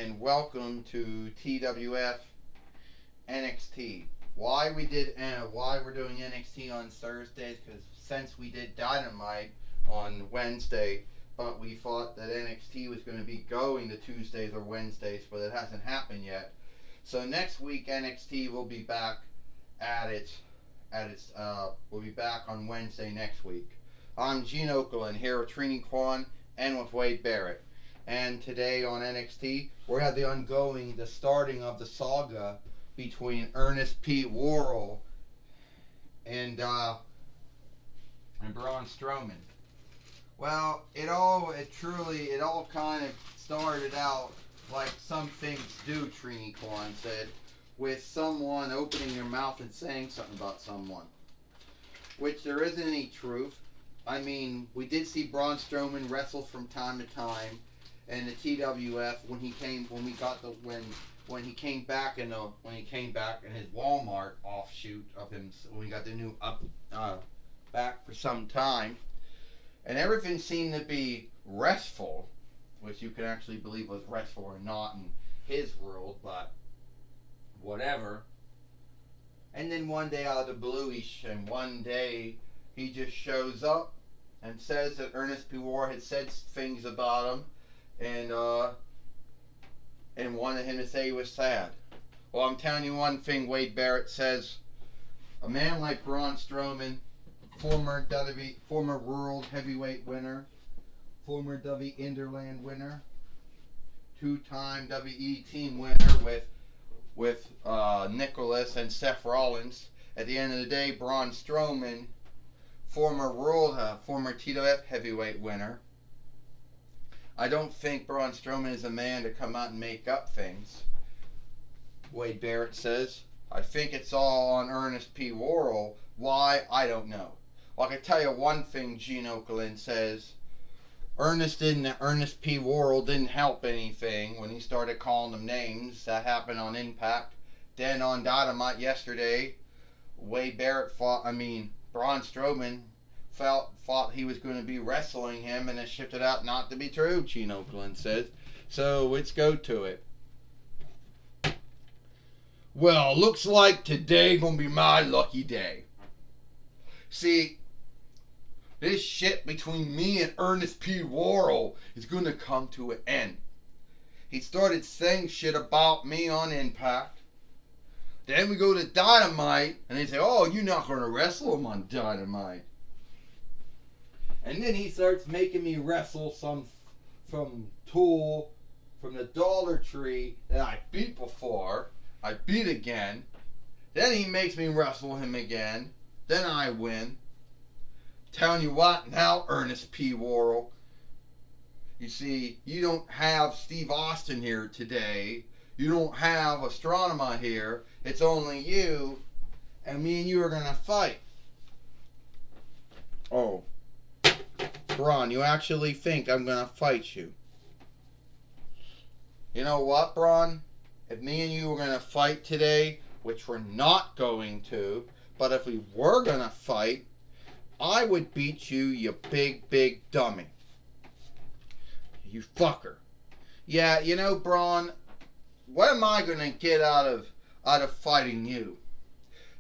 and welcome to TWF NXT. Why we're doing NXT on Thursdays? Because since we did Dynamite on Wednesday, but we thought that NXT was going to be going to Tuesdays or Wednesdays, but it hasn't happened yet. So next week NXT will be back we'll be back on Wednesday next week. I'm Gene Okerlund here with Trini Kwan and with Wade Barrett. And today on NXT, we have the starting of the saga between Ernest P. Worrell and Braun Strowman. Well, it all kind of started out like some things do, Trini Kwan said, with someone opening their mouth and saying something about someone, which there isn't any truth. I mean, we did see Braun Strowman wrestle from time to time, and the TWF when he came back in his Walmart offshoot of him, when he got the new back for some time, and everything seemed to be restful, which you can actually believe was restful or not in his world, but whatever. And then one day out of the blue, he just shows up and says that Ernest P. Worrell had said things about him, and wanted him to say he was sad. Well, I'm telling you one thing, Wade Barrett says, a man like Braun Strowman, former World Heavyweight winner, former W. Interland winner, two-time WE team winner with Nicholas and Seth Rollins. At the end of the day, Braun Strowman, former TWF heavyweight winner. I don't think Braun Strowman is a man to come out and make up things, Wade Barrett says. I think it's all on Ernest P. Worrell. Why? I don't know. Well, I can tell you one thing, Gene Okerlund says. Ernest P. Worrell didn't help anything when he started calling them names. That happened on Impact. Then on Dynamite yesterday, Braun Strowman thought he was going to be wrestling him, and it shifted out not to be true, Gene Okerlund says. So let's go to it. Well, looks like today gonna be my lucky day. See, this shit between me and Ernest P. Worrell is going to come to an end. He started saying shit about me on Impact. Then we go to Dynamite, and they say, oh, you're not going to wrestle him on Dynamite. And then he starts making me wrestle some from Tool, from the Dollar Tree that I beat before. I beat again. Then he makes me wrestle him again. Then I win. Telling you what now, Ernest P. Worrell. You see, you don't have Steve Austin here today. You don't have Astronema here. It's only you. And me and you are going to fight. Oh. Braun, you actually think I'm going to fight you? You know what, Braun? If me and you were going to fight today, which we're not going to, but if we were going to fight, I would beat you, you big dummy. You fucker. Yeah, you know, Braun, what am I going to get out of fighting you?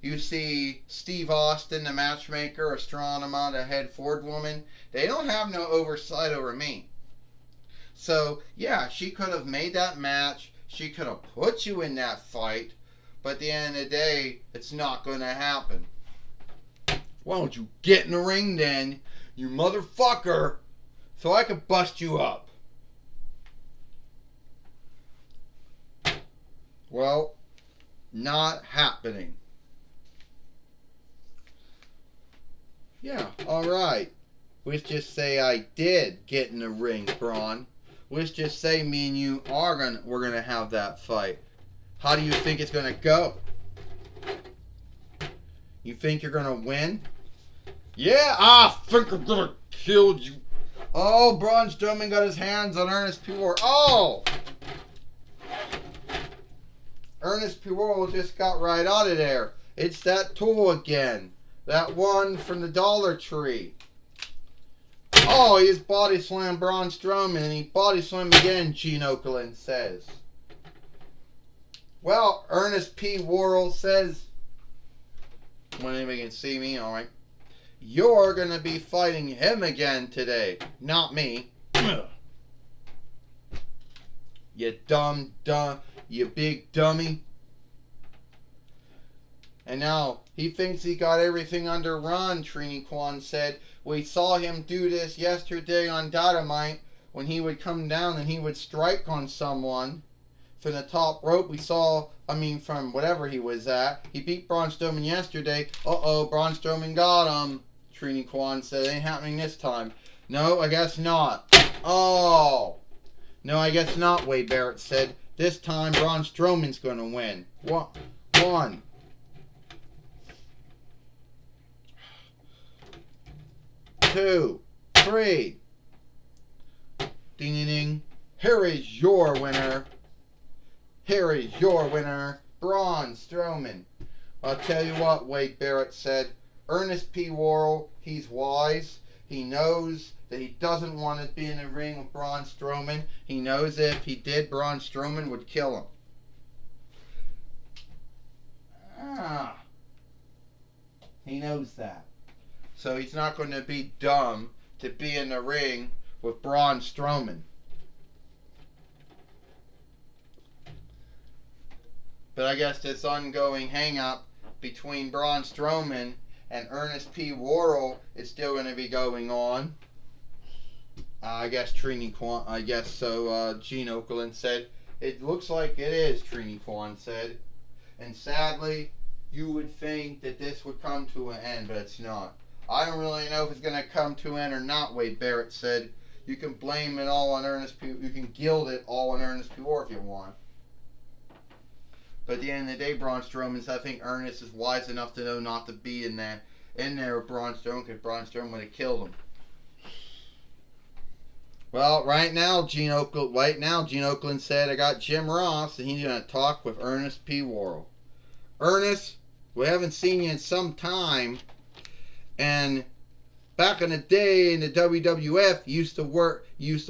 You see, Steve Austin, the matchmaker, Astronema, the head Ford woman, they don't have no oversight over me. So, yeah, she could have made that match. She could have put you in that fight. But at the end of the day, it's not going to happen. Why don't you get in the ring then, you motherfucker, so I can bust you up? Well, not happening. Yeah, alright. Let's just say I did get in the ring, Braun. Let's just say me and you we're gonna have that fight. How do you think it's gonna go? You think you're gonna win? Yeah, I think I'm gonna kill you. Oh, Braun Strowman got his hands on Ernest P. Worrell. Oh! Ernest P. Worrell just got right out of there. It's that Tool again. That one from the Dollar Tree. Oh, he just body slammed Braun Strowman, and he body slammed again, Gene Okerlund says. Well, Ernest P. Worrell says, when anybody can see me, alright, you're going to be fighting him again today, not me. You you big dummy. And now, he thinks he got everything under run, Trini Kwan said. We saw him do this yesterday on Dynamite when he would come down and he would strike on someone from the top rope. We saw, from whatever he was at. He beat Braun Strowman yesterday. Uh-oh, Braun Strowman got him, Trini Kwan said. It ain't happening this time. No, I guess not. Oh. No, I guess not, Wade Barrett said. This time, Braun Strowman's going to win. One. 2, 3. Ding ding ding. Here is your winner. Here is your winner, Braun Strowman. I'll tell you what, Wade Barrett said. Ernest P. Worrell, he's wise. He knows that he doesn't want to be in the ring with Braun Strowman. He knows that if he did, Braun Strowman would kill him. He knows that. So he's not going to be dumb to be in the ring with Braun Strowman. But I guess this ongoing hang-up between Braun Strowman and Ernest P. Worrell is still going to be going on. I guess Gene Okerlund said. It looks like it is, Trini Kwan said. And sadly, you would think that this would come to an end, but it's not. I don't really know if it's going to come to an end or not, Wade Barrett said. You can blame it all on Ernest P. You can gild it all on Ernest P. Worrell if you want. But at the end of the day, Braun Strowman, I think Ernest is wise enough to know not to be in there with Braun Strowman, because Braun Strowman would have killed him. Well, right now, Gene Okerlund said, I got Jim Ross, and he's going to talk with Ernest P. Worrell. Ernest, we haven't seen you in some time, and back in the day in the WWF, you used to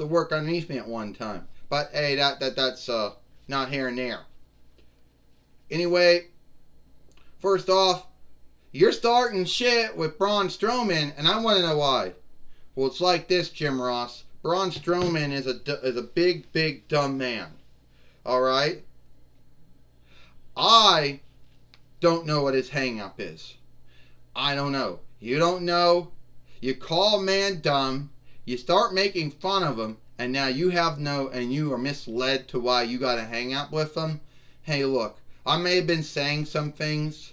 work underneath me at one time. But hey, that's not here and there. Anyway, first off, you're starting shit with Braun Strowman, and I want to know why. Well, it's like this, Jim Ross. Braun Strowman is a big dumb man. All right. I don't know what his hang-up is. I don't know. You don't know. You call a man dumb. You start making fun of him, and now you are misled to why you got to hang up with him. Hey, look. I may have been saying some things.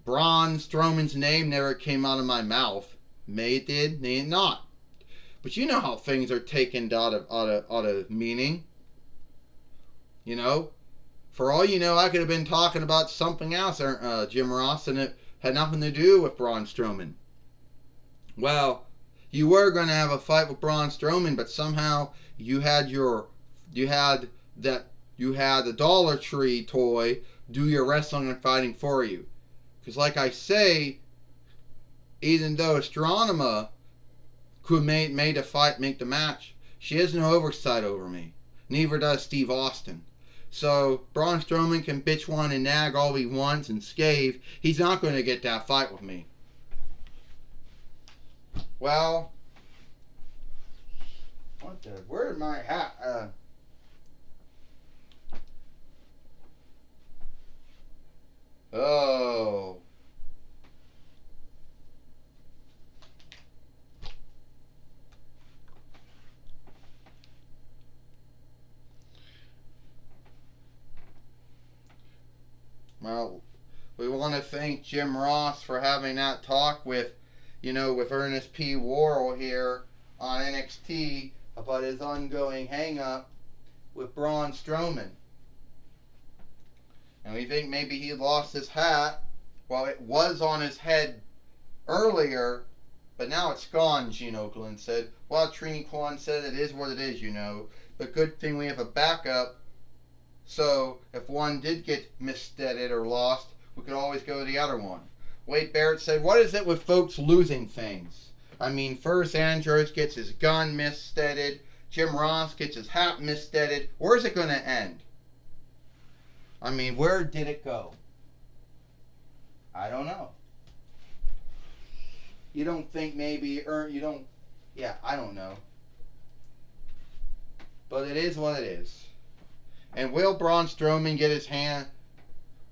Braun Strowman's name never came out of my mouth. May it did, may it not. But you know how things are taken out of meaning. You know? For all you know, I could have been talking about something else, Jim Ross, and it had nothing to do with Braun Strowman. Well, you were going to have a fight with Braun Strowman, but somehow you had the Dollar Tree toy do your wrestling and fighting for you. Because like I say, even though Astronema could make the match, she has no oversight over me. Neither does Steve Austin. So Braun Strowman can bitch, whine, and nag all he wants and scathe. He's not going to get that fight with me. Well, where's my hat? Oh. Well, we want to thank Jim Ross for having that talk with Ernest P. Worrell here on NXT about his ongoing hang-up with Braun Strowman. And we think maybe he lost his hat. Well, it was on his head earlier, but now it's gone, Gene Okerlund said. Well, Trini Kwan said it is what it is, But good thing we have a backup. So if one did get missteaded or lost, we could always go to the other one. Wade Barrett said, what is it with folks losing things? First Andros gets his gun missteaded. Jim Ross gets his hat missteaded. Where's it going to end? I mean, where did it go? I don't know. You don't think maybe you don't. Yeah, I don't know. But it is what it is. And will Braun Strowman get his hand?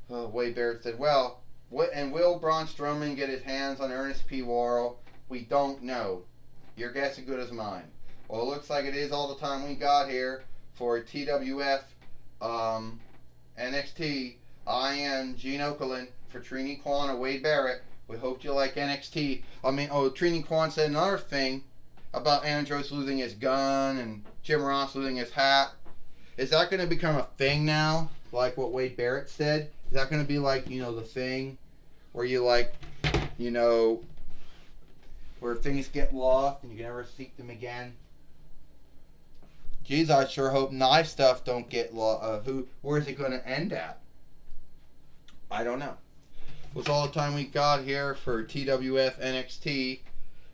Oh, Wade Barrett said, "Well, what? And will Braun Strowman get his hands on Ernest P. Worrell? We don't know. Your guess is as good as mine." Well, it looks like it is all the time we got here for TWF NXT. I am Gene Okerlund for Trini Kwan and Wade Barrett. We hope you like NXT. I mean, Trini Kwan said another thing about Andros losing his gun and Jim Ross losing his hat. Is that going to become a thing now? Like what Wade Barrett said? Is that going to be like, the thing where you where things get lost and you can never seek them again? Geez, I sure hope knife stuff don't get lost. Where's it going to end at? I don't know. That's all the time we got here for TWF NXT.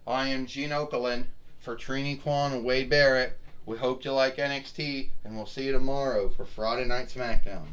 I am Gene Okerlund for Trini Kwan and Wade Barrett. We hope you like NXT, and we'll see you tomorrow for Friday Night SmackDown.